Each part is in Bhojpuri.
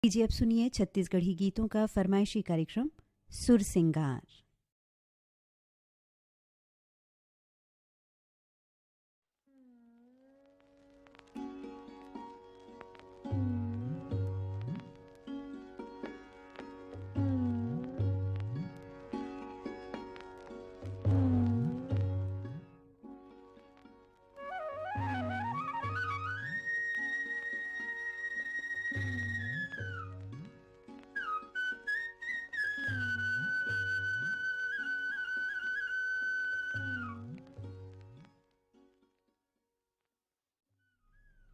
लीजिए अब सुनिए छत्तीसगढ़ी गीतों का फरमाइशी कार्यक्रम सुर सिंगार।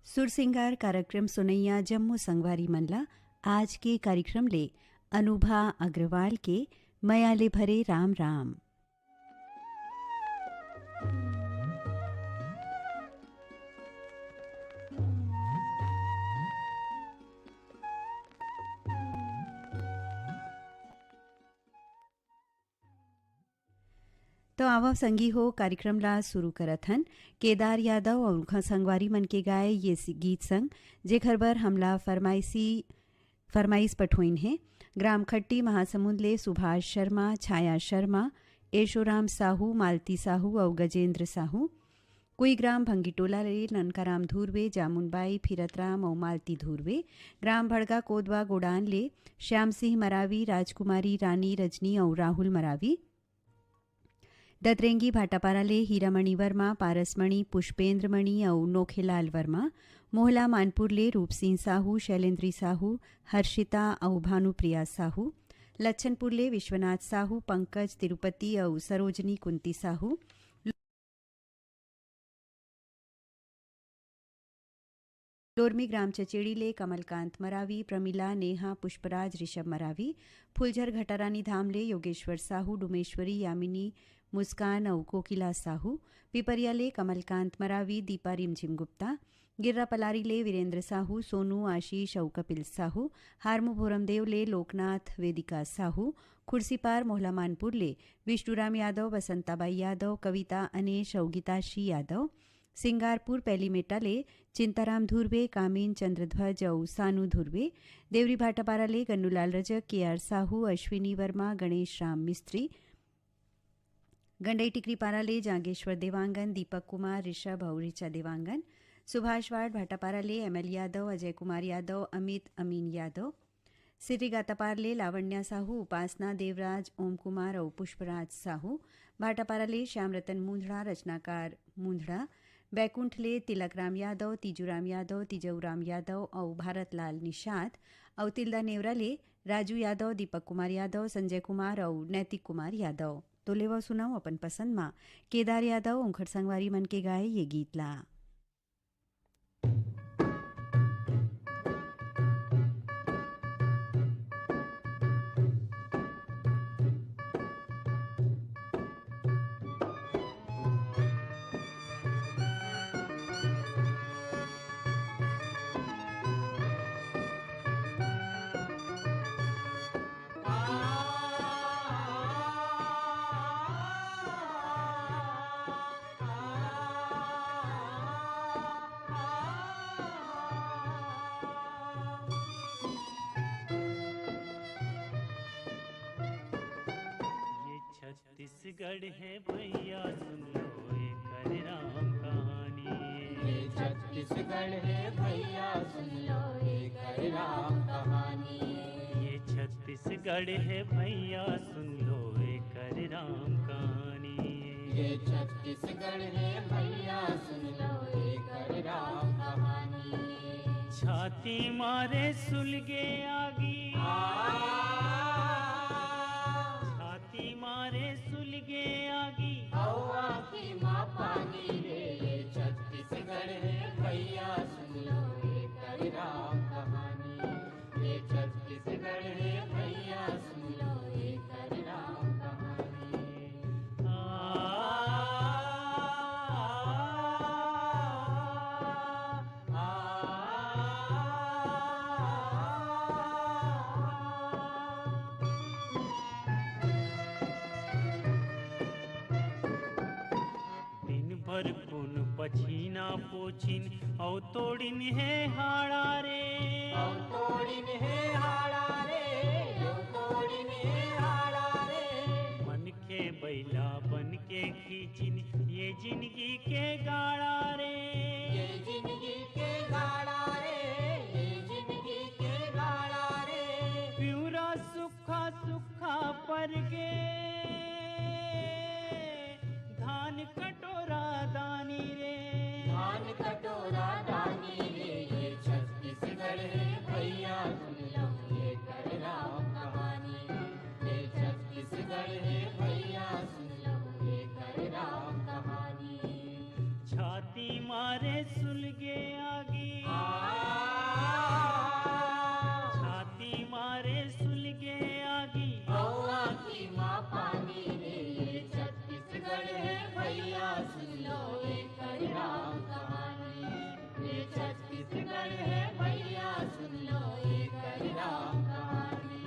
सुर सिंगार कार्यक्रम सुनैया जम्मू संगवारी मनला आज के कार्यक्रम ले अनुभा अग्रवाल के मयाले भरे राम राम। तो आवा संगी हो कार्यक्रम ला शुरू करत हन केदार यादव और उनका संगवारी मन के गाए ये गीत संग जेखर बर हमला फरमाइश पठोइन है। ग्राम खट्टी महासमुंद ले सुभाष शर्मा, छाया शर्मा, ऐशोराम साहू, मालती साहू और गजेंद्र साहू। कोई ग्राम भंगीटोला ले ननकाराम धूरवे, जामुनबाई, फिरतराम और मालती धूरवे। ग्राम भड़गा कोदवा गोडान ले श्याम सिंह मरावी, राजकुमारी रानी, रजनी और राहुल मरावी। दतरेंगी भाटापारा ले हीरामणि वर्मा, पारसमणि, पुष्पेंद्रमणि और नोखेलाल वर्मा। मोहला मानपुर ले रूप सिंह साहू, शैलेंद्री साहू, हर्षिता और भानुप्रिया साहू। लच्छनपुर ले विश्वनाथ साहू, पंकज, तिरुपति और सरोजनी कुंती साहू। लोरमी ग्राम चचेड़ी ले कमलकांत मरावी, प्रमिला, नेहा, पुष्पराज, ऋषभ मरावी। फुलझर घटारानी धाम ले योगेश्वर साहू, डुमेश्वरी, यामिनी, मुस्कान और कोकिला साहू। पिपरिया ले कमलकांत मरावी, दीपा रिमझिम गुप्ता। गिर्रा पलारी ले वीरेंद्र साहू, सोनू, आशीष और कपिल साहू। हारमू भोरमदेव ले लोकनाथ, वेदिका साहू। खुर्सीपार मोहला मानपुर ले विष्णुराम यादव, बसंताबाई यादव, कविता, अनेश और गीताश्री यादव। सिंगारपुर पैलीमेटा ले चिंताराम धुर्वे, कामीन चंद्रध्वज और सानू धुर्वे। देवरी भाटापारा ले गन्नूलाल रजक, केआर साहू, अश्विनी वर्मा, गणेश राम मिस्त्री। गंडई टिकरी पारा ले जागेश्वर देवांगन, दीपक कुमार, ऋषभ और ऋचा देवांगन। सुभाषवाड़ भाटापारा ले एमएल यादव, अजय कुमार यादव, अमित अमीन यादव। सिटी गातापार ले लावण्या साहू, उपासना, देवराज, ओम कुमार और पुष्पराज साहू। भाटापारा ले श्याम रतन मूंझड़ा, रचनाकार मूंझड़ा। बैकुंठ ले तिलकराम यादव, तीजूराम यादव, तिजऊराम यादव और भारतलाल निषाद। और तिल्दा नेवरा ले राजू यादव, दीपक कुमार यादव, संजय कुमार और नैतिक कुमार यादव। तो लेवा सुनाओ अपन पसंद मा केदार यादव उंखर संगवारी मन के गाए ये गीत ला। छत्तीसगढ़ है भैया सुन लो एक राम कहानी। ये छत्तीसगढ़ है भैया सुन लो एक राम कहानी। ये छत्तीसगढ़ है भैया सुन लो एक राम कहानी। ये छत्तीसगढ़ है भैया सुन लो एक राम कहानी। छाती मारे सुलगे आगी, छाती मारे सुलगे आगी, हवा की माँ पानी रे। ये छत्तीसगढ़ है भैया सुन लो एक राम कहानी। ये छत्तीसगढ़ है भैया सुन लो एक राम कहानी। भर खून पछीना पोछिन औ तोड़िन है हाड़ा रे। औ तोड़िन है हाड़ा रे, औ तोड़िन है हाड़ा रे। मन के बैला बन के खींचिन ये जिंदगी के गाड़ा रे। ये जिंदगी के गाड़ा रे, ये जिंदगी के गाड़ा रे। प्यूरा सुखा सुखा पर गे धान कटोरा दानी रे। धान कटोरा दानी रे, ये छत्तीसगढ़ है भैया सुन लो ये कर राम कहानी। ये छत्तीसगढ़ है भैया सुन लो ये कर राम कहानी। छाती मारे सुलगे आगी, छाती मारे सुलगे आगी। गौआ की माँ पानी रे, ये छत्तीसगढ़ है भैया सुन लो ये कर राम कहानी। ये छत्तीसगढ़ है भैया सुन लो ये कर राम कहानी।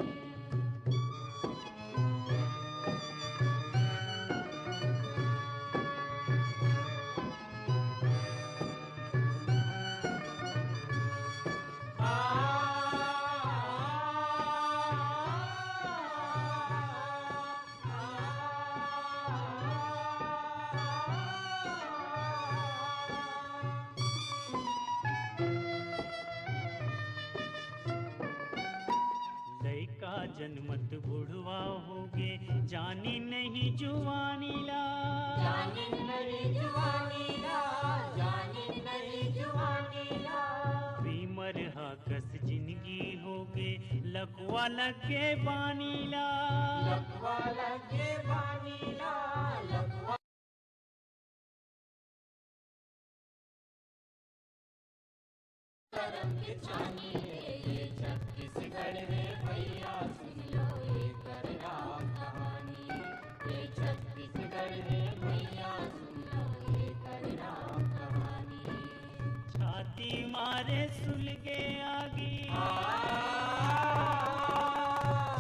लइका जनमत बुढ़वा होगे जानी नहीं जुवानी ला। जानी नहीं जुवानी ला, जानी नहीं जुवानी ला। बीमर हाकस जिंदगी होगे लकवा लगे बानी ला। लकवा लगे बानी ला, लकवा करम के छानी रे, ये छत्तीसगढ़ है भैया सुन लो ये कर राम कहानी। ये छत्तीसगढ़ है भैया सुन लो ये कर राम कहानी। छाती मारे सुलगे आगी,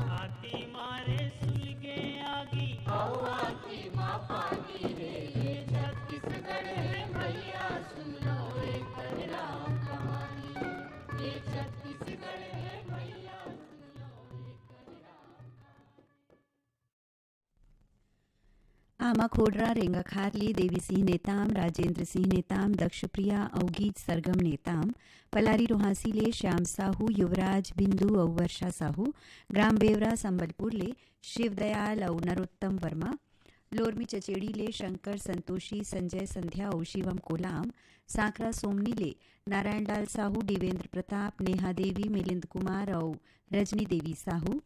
छाती मारे सुलगे आगी। गौआ की माँ पानी रे, ये छत्तीसगढ़ है भैया सुन लो ये कर राम कहानी। ये छत्तीसगढ़ है भैया सुन लो ये कर राम कहानी। आमा खोडरा रेंगा खारली देवी सिंह नेताम राजेंद्र सिंह नेताम दक्षप्रिया अवगीत सरगम नेताम पलारी रोहासी ले श्याम साहू युवराज बिंदु और वर्षा साहू ग्राम बेवरा संबलपुर ले शिवदयाल और नरोत्तम वर्मा लोरमी चचेड़ी ले शंकर संतोषी संजय संध्या और शिवम कोलाम सांकरा सोमनी ले नारायणलाल साहू देवेंद्र प्रताप नेहा देवी मिलिंद कुमार और रजनी देवी साहू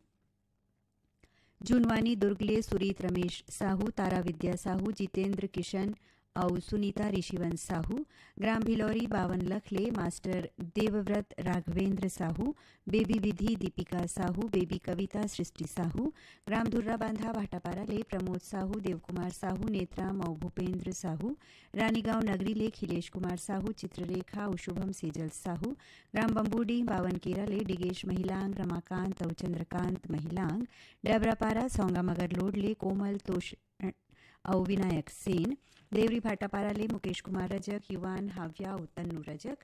जूनवानी दुर्गले सुरीत रमेश साहू तारा विद्या साहू जितेंद्र किशन और Sunita ऋषिवंश Sahu gram भिलौरी 52 लखले master Devvrat Raghavendra Sahu baby विधि दीपिका साहू बेबी कविता सृष्टि साहू ग्राम धुर्रा बांधा भाटापारा ले प्रमोद साहू देवकुमार साहू नेत्राम और भूपेंद्र साहू रानीगांव नगरी ले खिलेश कुमार साहू चित्ररेखा और शुभम सेजल साहू ग्राम बम्बूडी 52 केरा ले डिगेश महिलांग रमाकांत और चंद्रकांत महिलांग डबरापारा सौंगा मगर लोड ले कोमल तोष और विनायक सेन देवरी भाटापारा ले मुकेश कुमार रजक युवान हाव्या और तन्नू रजक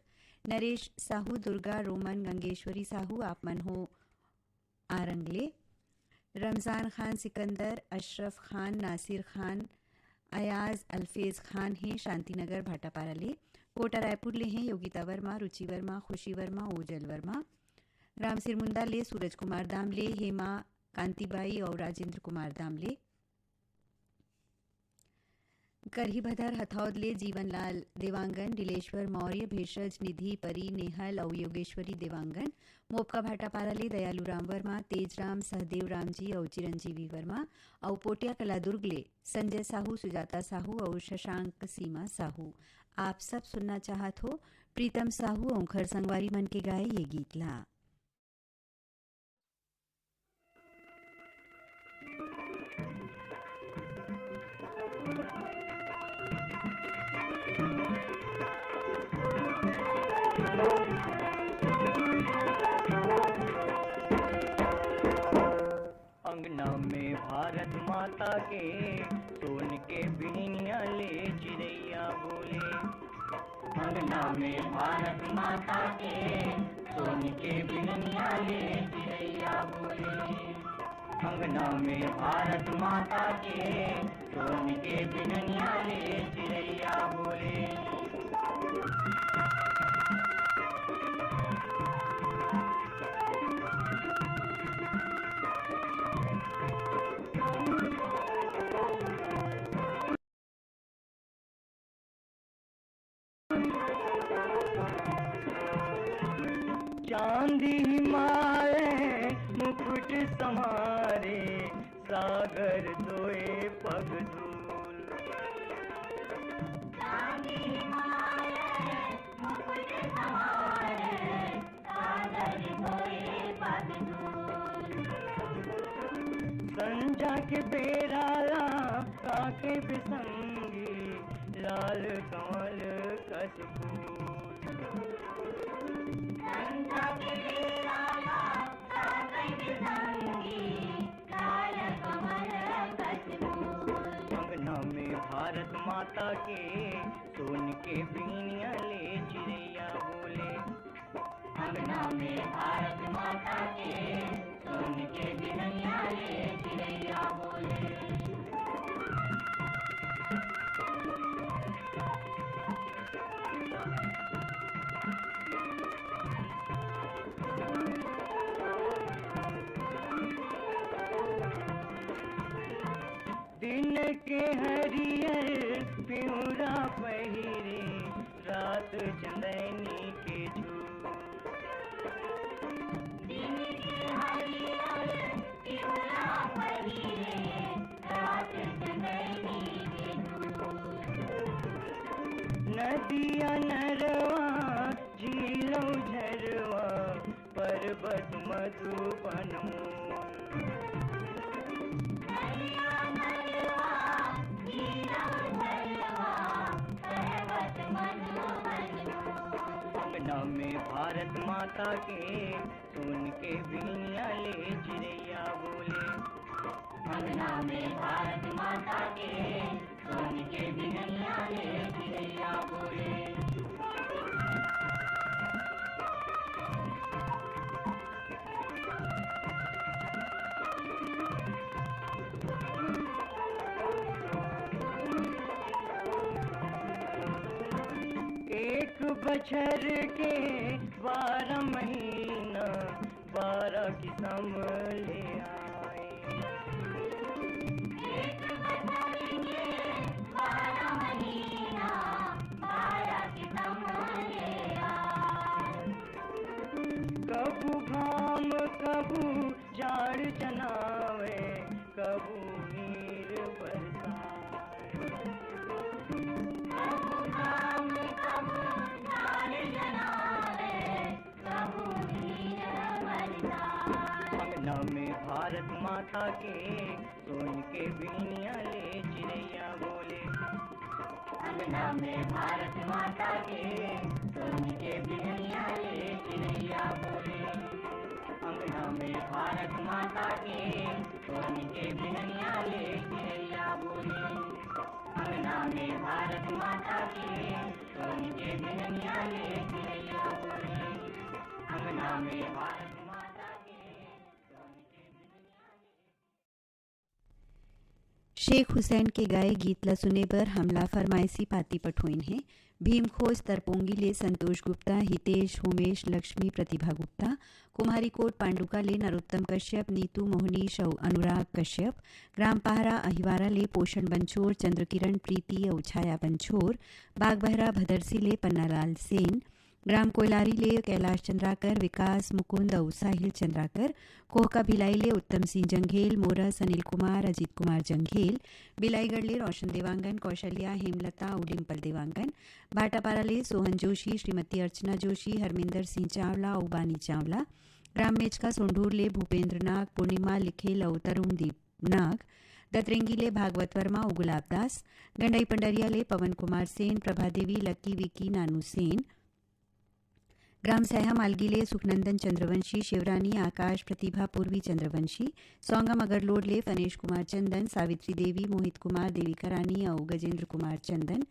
नरेश साहू दुर्गा रोमन गंगेश्वरी साहू आपमन हो आरंगले रमज़ान खान सिकंदर अशरफ खान नासिर खान अयाज अल्फेज खान हैं शांतिनगर भाटापारा ले कोटा रायपुर ले हैं योगिता वर्मा रुचि वर्मा खुशी वर्मा ओजल वर्मा राम सिरमुंदा ले सूरज कुमार दामले हेमा कांतिबाई और राजेंद्र कुमार दामले करही भदर हथौद ले जीवनलाल देवांगन नीलेश्वर मौर्य भेषज निधि परी नेहल और योगेश्वरी देवांगन मोपका भाटापारा ले दयालू राम वर्मा तेजराम सहदेव राम जी और चिरंजीवी वर्मा और पोटिया कला दुर्ग ले संजय साहू सुजाता साहू और शशांक सीमा साहू। आप सब सुनना चाहत हो प्रीतम साहू और खर संगवारी मन के गाए ये गीत ला। अंगना में भारत माता के सोन के बिहनिया ले चिड़ैया बोले। अंगना में भारत माता के सोन के बिहनिया ले चिड़ैया बोले। अंगना में भारत माता के सोन के बिहनिया ले चिड़ैया बोले। चांदी हिमालय मुकुट समारे सागर धोए पग धूल। संजा के बेराला काके बिसंगी लाल कमल कस फूल। अंगना में भारत माता के सोन के बिहनिया ले चिड़ैया बोले। अंगना में भारत माता के सोन के बिहनिया ले चिड़ैया बोले। दिन के हरियर पिउरा पहिरे रात चंदनी के झूल। दिन के हरियर पिउरा पहिरे रात चंदनी के झूल। नदिया नरवा झीलों झरवा पर्वत मधुबन मोल। अंगना में भारत माता के सोन के बिहनिया ले चिड़ैया बोले। अंगना में भारत माता के सोन के बिहनिया ले चिड़ैया बोले। एक बछर के 12 महीना 12 किस्म ले आए। एक बछर के 12 महीना 12 किस्म ले आए। कबू घाम कबू जाड़ जनावे कबू नीर बरसाए। अंगना में भारत माता के सोन के बिहनिया ले चिड़ैया बोले। अंगना में भारत माता के सोन के बिहनिया ले चिड़ैया बोले। अंगना में भारत माता के सोन के बिहनिया ले चिड़ैया बोले। अंगना में भारत माता के सोन के बिहनिया ले चिड़ैया बोले। अंगना में भारत माता के सोन के बिहनिया ले। शेख हुसैन के गाए गीतला सुने पर हमला फरमाइशी पाती पठोइन है। भीमखोज तरपोंगी ले संतोष गुप्ता, हितेश, उमेश, लक्ष्मी, प्रतिभा गुप्ता, कुमारी कोट पांडुका ले नरोत्तम कश्यप, नीतू मोहनी, शव अनुराग कश्यप, ग्राम पहरा अहिवारा ले पोषण बंछोर, चंद्रकिरण, प्रीति और छाया बंछोर, बागबहरा भदरसी ले पन्नालाल सेन, ग्राम कोयलारी ले कैलाश चंद्राकर, विकास, मुकुंद और साहिल चंद्राकर, कोहका भिलाई ले उत्तम सिंह जंघेल, मोरस, अनिल कुमार, अजीत कुमार जंघेल, बिलाईगढ़ ले रोशन देवांगन, कौशल्या, हेमलता और डिम्पल देवांगन, भाटापारा ले सोहन जोशी, श्रीमती अर्चना जोशी, हरमिंदर सिंह चावला और बानी चावला, ग्राम मेचका सोंढूर ले भूपेंद्र नाग, पूर्णिमा लिखेल और तरुणदीप नाग, दतरेंगी ले भागवत वर्मा और गुलाब दास, गंडई पंडरिया ले पवन कुमार सेन, प्रभादेवी, लक्की, विकी, नानू सेन, ग्राम सैहा मालगीले सुखनंदन चंद्रवंशी, शिवरानी, आकाश, प्रतिभा, पूर्वी चंद्रवंशी, सौंगम अगरलोड ले फनेश कुमार चंदन, सावित्री देवी, मोहित कुमार, देविका रानी और गजेंद्र कुमार चंदन,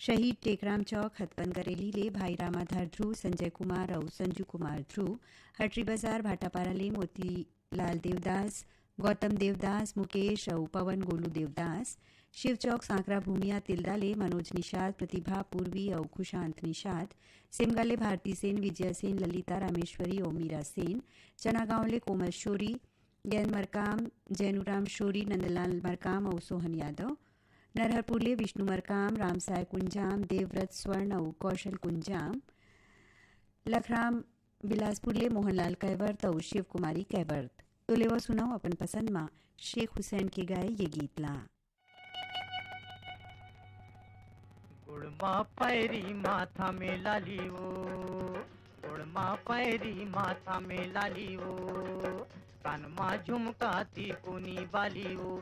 शहीद टेकराम चौक हथपन करेली ले भाई रामाधार ध्रुव संजय कुमार और संजू कुमार ध्रुव हटरी बाजार भाटापारा ले मोतीलाल देवदास गौतम देवदास मुकेश और पवन गोलू देवदास शिव चौक सांकरा भूमिया तिल्दा ले मनोज निषाद प्रतिभा पूर्वी और खुशांत निषाद सिमगा ले भारती सेन विजय सेन ललिता रामेश्वरी और मीरा सेन चनागांव ले कोमल शोरी जैन मरकाम जैनुराम शोरी नंदलाल मरकाम और सोहन यादव नरहरपुर ले विष्णु मरकाम रामसाय कुंजाम देवव्रत स्वर्ण और कौशल कुंजाम लखराम बिलासपुर ले मोहनलाल कैवर्त और शिव कुमारी कैवर्त तो लेवा सुनाओ अपन पसंद माँ शेख हुसैन के गाए ये गीत ला। गुड़मा पैरी माथा में लाली वो, गुड़मा पैरी माथा में लाली वो, कानमा झुमकाती कुनी बाली वो,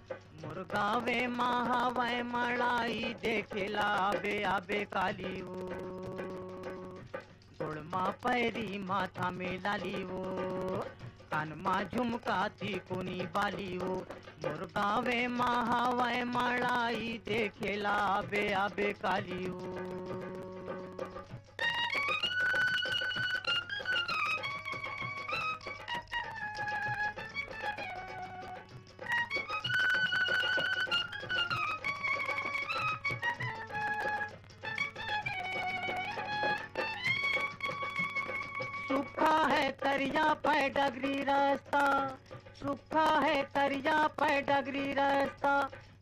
मुर्गावे महावै मड़ाई देखेला आबे आबे काली वो, गुड़मा पैरी माथा में लाली वो, कानमा झुमकाती कुनी बाली वो, मुर्गावे महावै मड़ाई देखेला आबे आबे काली वो। सूखा है तरिया पे डगरी रास्ता, सूखा है तरिया पे डगरी रास्ता,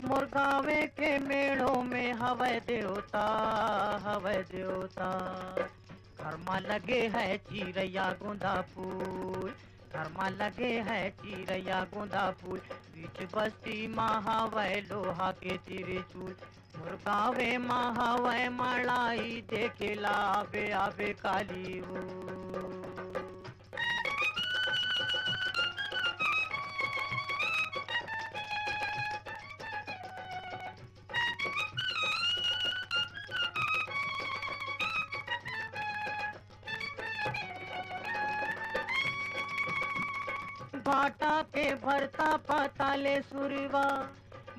मुर्गावे के मेड़ों में हवे देवता, हवे देवता। घर में लगे है चिरैया गोंदा फूल, घर में लगे है चिरैया गोंदा फूल, बीच बस्ती महावै लोहा के त्रिशूल, मुर्गावे महावै मड़ाई देखेला आबे आबे काली वो। भाटा के भरता पाताले सुरवा,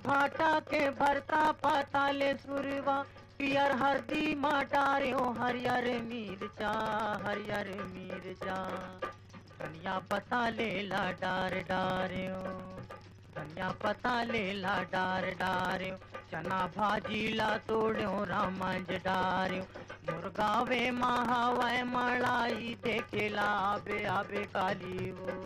भाटा के भरता पाताले सुरवा, पियर हरदी मटारियो हरियर मिर्चा, हरियर मिर्चा, धनिया पता ले ला डार डारियो, धनिया पता ले ला डार डारियो, चना भाजी ला तोड़ो रामंज डारियो, मुर्गावे महावै मड़ाई देखेला आबे आबे काली वो।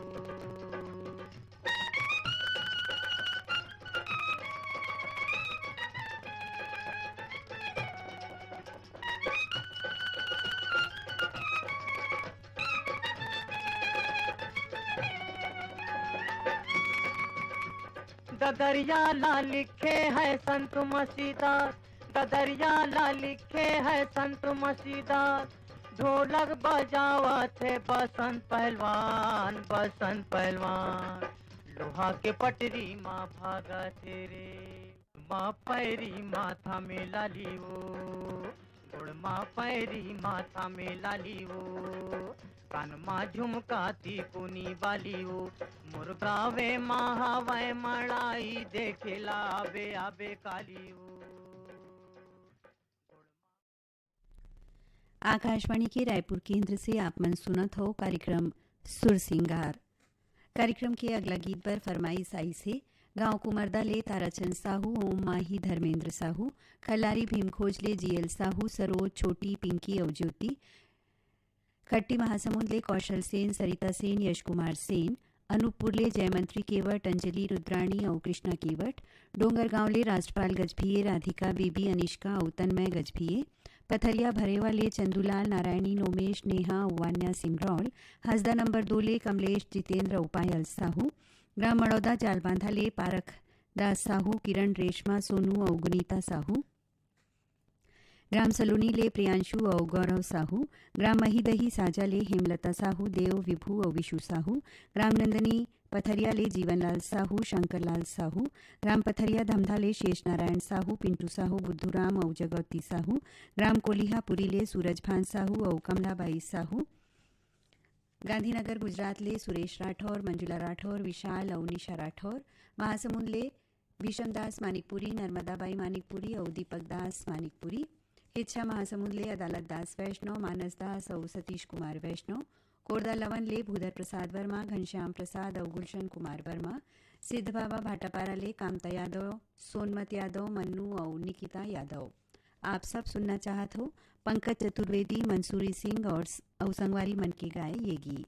गदरिया ला लिखे है संत मसीदार, गदरिया ला लिखे है संत मसीदार, ढोलक बजावा थे बसंत पहलवान, बसंत पहलवान, लोहा के पटरी माँ भागा तेरे, माँ पैरी माथा में लाली वो, गुड़मा पैरी माथा में लाली वो, कानमा झुमकाती कुनी बाली वो, मुर्गावे महावै मड़ाई देखेला आबे आबे काली वो। आकाशवाणी के रायपुर केंद्र से आप मन सुनत हो कार्यक्रम सुर सिंगार। कार्यक्रम के अगला गीत पर फरमाइश आई से गांव कुमरदा ले ताराचंद साहू ओम माही धर्मेंद्र साहू खल्लारी भीमखोज ले जीएल साहू सरोज छोटी पिंकी और ज्योति खट्टी महासमुंद ले कौशल सेन सरिता सेन यश कुमार सेन अनूपपुर ले जयमंत्री केवट अंजलि रुद्राणी और कृष्णा केवट डोंगरगांव ले राष्ट्रपाल गजभिये राधिका बेबी अनिष्का और तन्मय गजभिये पथरिया भरेवा ले चंदूलाल नारायणी नोमेश नेहा उवान्या सिंगरौल हसदा नंबर 2 ले कमलेश जितेंद्र उपायल साहू ग्राम मड़ौदा जालबांधा ले पारख दास साहू किरण रेशमा सोनू और गुनीता साहू ग्राम सलोनी ले प्रियांशु और गौरव साहू ग्राम महीदही साजा ले हेमलता साहू देव विभू और विशु साहू ग्राम नंदनी पथरिया ले जीवनलाल साहू शंकरलाल साहू ग्राम पथरिया धमधा ले शेष नारायण साहू पिंटू साहू बुद्धूराम और जगौती साहू ग्राम कोलिहापुरी ले सूरजभान साहू और कमलाबाई साहू गांधीनगर गुजरात ले सुरेश राठौर मंजुला राठौर विशाल और निशा राठौर महासमुंद ले भीषमदास मानिकपुरी नर्मदाबाई मानिकपुरी और दीपक दास मानिकपुरी इच्छा महासमुंद ले अदालत दास वैष्णव, मानस दास और सतीश कुमार वैष्णव, कोरदा लवन ले भूधर प्रसाद वर्मा, घनश्याम प्रसाद और गुलशन कुमार वर्मा, सिद्ध बाबा भाटापारा ले कामता यादव, सोनमत यादव, मन्नू और निकिता यादव। आप सब सुनना चाहत हो पंकज चतुर्वेदी, मंसूरी सिंह और संगवारी मन के गाए ये गीत।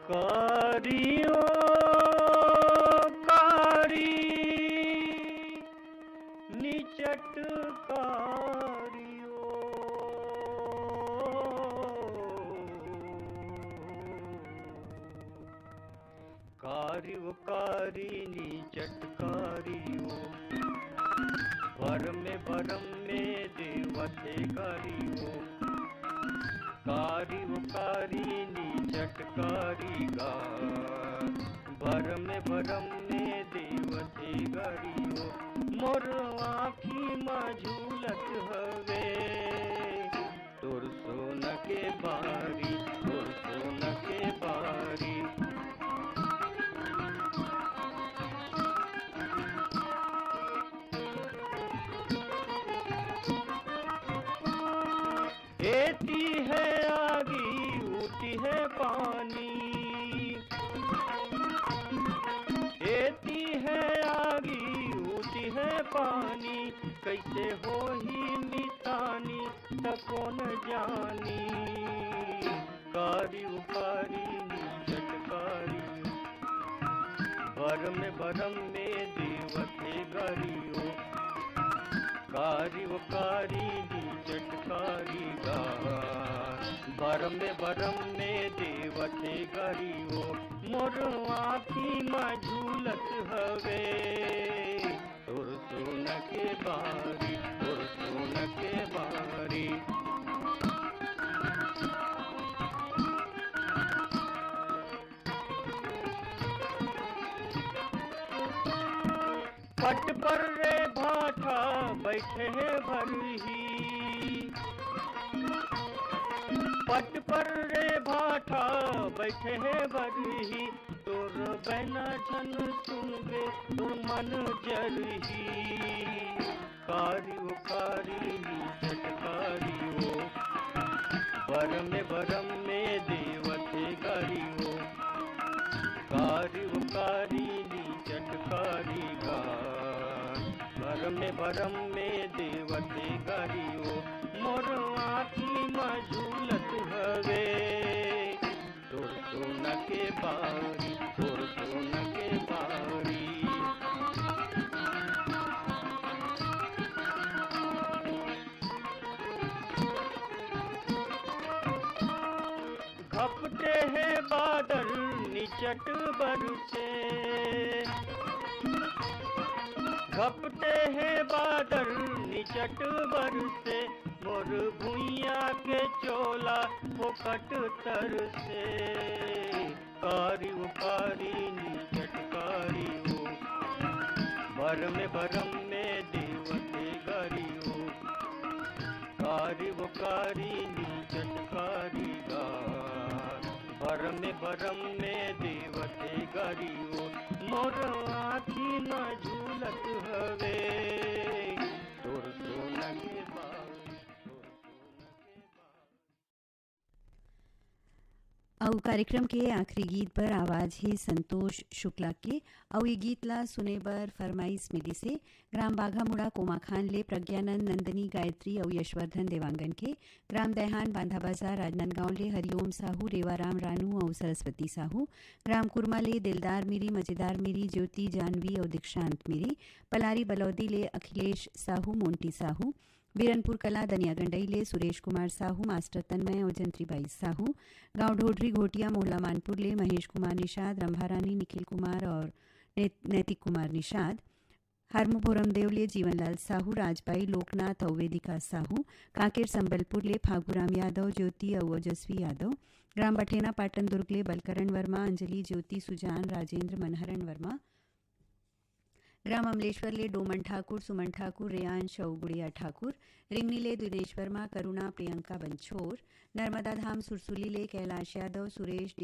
कारियो कारी निचट कारियो, कारियो कारी निचट कारियो, भरम में देवते कारियो, कारी निचटकारी गा, भरम में देवते गरियो, मोर आँखी में झूलत हवे, तोर सोन के बारी, तोर सोन के बारी। एती है आगी उठी है पानी, एती है आगी उठी है पानी, कैसे हो ही मितानी त कौन जानी, कारी उकारी निचटकारी, भरम में देवते गरियो, कारी उकारी निचटकारी गा, भरम में देवते गरियो, मोर आँखी में झूलत हवे, तोर सोन के बारी, तोर सोन के बारी। पट पर रे भाटा बैठे भरही, पट पर रे भाटा बैठे भरही, तोर बहना जन सुनबे तोर मन जरही, कारियो कारी निचटकारियो, भरम में देवते गरियो, कारियो कारी निचटकारी गा, भरम में देवते गरियो, मोर आँखी में झूलत हवे, तोर सोन के बारी, तोर सोन के बारी। घपटे है बादल निचट बरसे, घपटे हैं बादल निचट बरसे, मोर भुइया के चोला फोकट तरसे, कारियो कारी निचटकारी हो, भरम में देवते गरियो, कारियो कारी निचटकारी गा, भरम में देवते गरियो, मोर आँखी न झूलत हवे, तोर सोन के बारी, तोर सोन के बारी। और कार्यक्रम के आखिरी गीत पर आवाज है संतोष शुक्ला के, और ये गीत ला सुने बर फरमाइश मिली से ग्राम बाघामुड़ा कोमा खान ले प्रज्ञानंद, नंदनी, गायत्री और यशवर्धन देवांगन के, ग्राम दहहान, बांधा बाजार, राजनांदगांव ले हरिओम साहू, रेवाराम रानू और सरस्वती साहू, ग्राम कुरमा ले दिलदार मिरी, मजेदार मिरी, ज्योति, जानवी और दीक्षांत मिरी, पलारी बलौदी ले अखिलेश साहू, मोंटी साहू, बीरनपुर कला दनिया गंडई ले सुरेश कुमार साहू, मास्टर तन्मय और जंत्रीबाई साहू, गांव ढोडरी घोटिया मोहला मानपुर ले महेश कुमार निषाद, रंभारानी, निखिल कुमार और नैतिक कुमार निषाद, हरमुपुरम देवले जीवनलाल साहू, राजबाई, लोकनाथ और वेदिका साहू, कांकेर संबलपुर ले फागुराम यादव, ज्योति और ओजस्वी यादव, ग्राम बठेना पाटन दुर्ग ले बलकरण वर्मा, अंजलि, ज्योति, सुजान, राजेंद्र, मनहरण वर्मा, ग्राम अमलेश्वर ले डोमन ठाकुर, सुमन ठाकुर, रेयांश और गुड़िया ठाकुर, रिंगनी ले दिनेश वर्मा, करुणा, प्रियंका बंछोर, नर्मदा धाम सुरसुली ले कैलाश यादव, सुरेश,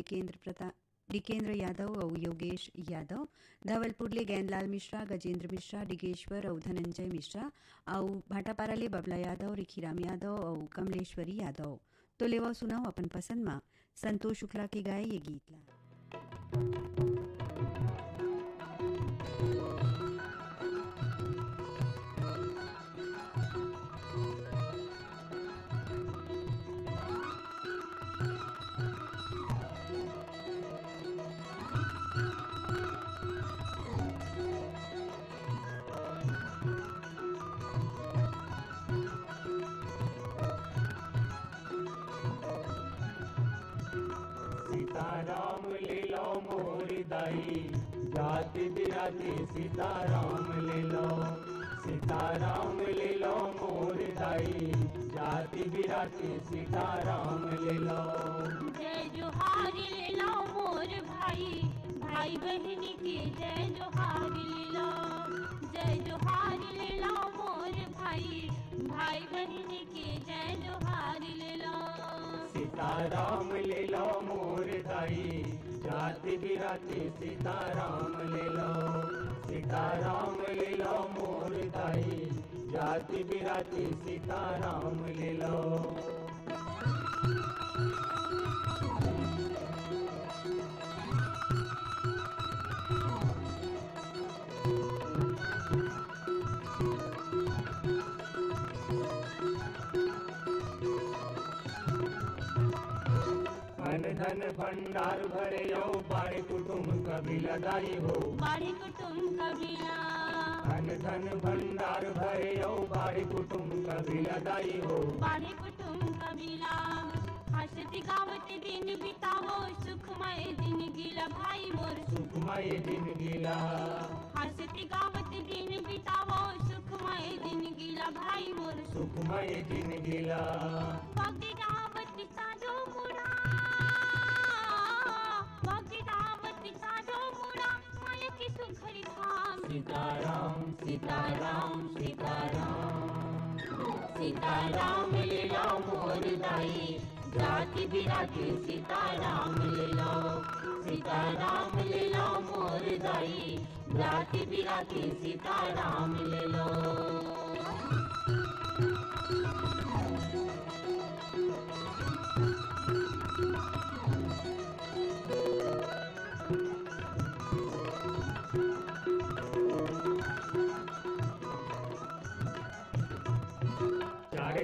डिकेंद्र यादव और योगेश यादव, धवलपुर ले गेंदलाल मिश्रा, गजेंद्र मिश्रा, डिगेश्वर और धनंजय मिश्रा, और भाटापारा ले बबला यादव, रिखीराम यादव और कमलेश्वरी यादव। तो लेवा सुनाओ अपन पसंद में संतोष शुक्ला के गाए ये गीत ला। सीताराम ले लो मोरी दाई, जाति बिराती सीताराम ले लो। सीताराम ले लो मोरी दाई, जाति बिराती सीताराम ले लो। जय जोहार ले लो मोर भाई, भाई बहन की जय जोहार ले लो। जय जोहार ले लो मोर भाई, भाई बहन की जय जोहार ले लो। सीताराम ले लो मोर दाई, जाति बिराती सीताराम ले लो। सीताराम ले लो मोर दाई, जाति बिराती सीताराम ले लो। धन भंडार भरे यो, बाड़े कुटुंब कबीला दाई हो। बाड़ी कुटुंब कबीला, धन भंडार भरे यो, बाड़े कुटुंब कबीला दाई हो। बाड़ी कुटुंब कबीला, हंसती गावती दिन बितावो, सुखमय दिन गिला भाई मोर। सुखमय दिन गिला, हंसती गावती दिन बितावो, सुखमय दिन गिला भाई मोर। सुखमय दिन गिला। भक्ति गावती साजो मुड़ा, भक्ति गावती साजो मुड़ा, माया की सुखरी धाम। सीताराम सीताराम सीताराम। सीताराम ले लो मोर दाई, जाति बिराती सीताराम ले लो। सीताराम ले लो मोर दाई, जाति बिराती सीताराम ले लो।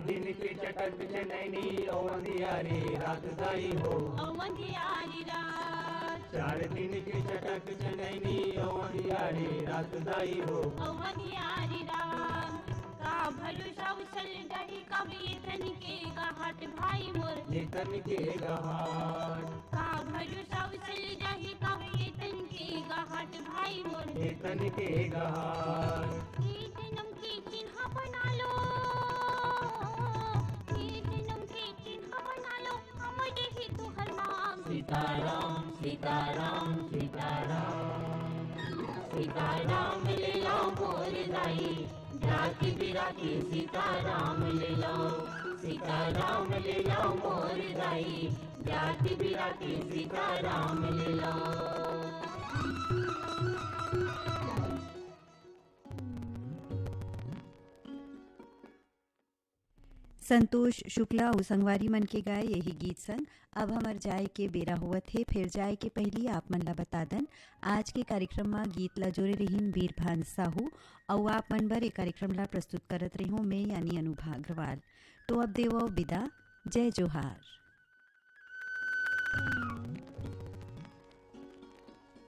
दिन की चटक नैनी ओंधियारी रात दाई हो। अवंधियारी रात, 4 दिन की चटक नैनी ओंधियारी रात दाई हो। अवंधियारी रात, का भलु सौसल दही कवि तन के गाहट भाई मोर। तन के गहाट, का भलु सौसल दही कवि तन के गाहट भाई मोर। तन के गहाट। ई जन्म की चिन्ह बना लो, ई जन्म की चिन्ह बना लो, हमर ही तुहर नाम। सीताराम सीताराम सीताराम। सीताराम ले लो मोर दाई, जाति बिराती सीताराम ले लो। सीताराम ले लो मोर दाई, जाति बिराती सीताराम ले लो। संतोष शुक्ला और संगवारी मन के गाए यही गीत संग अब हमर जाए के बेरा हुआ थे। फिर जाए के पहली आप मन ला बता दन आज के कार्यक्रम में गीत ला जोरे रहीन बीरभान साहू और आप मन बर ये कार्यक्रम ला प्रस्तुत करत रही हूँ मैं यानी अनुभा अग्रवाल। तो अब देवो विदा, जय जोहार।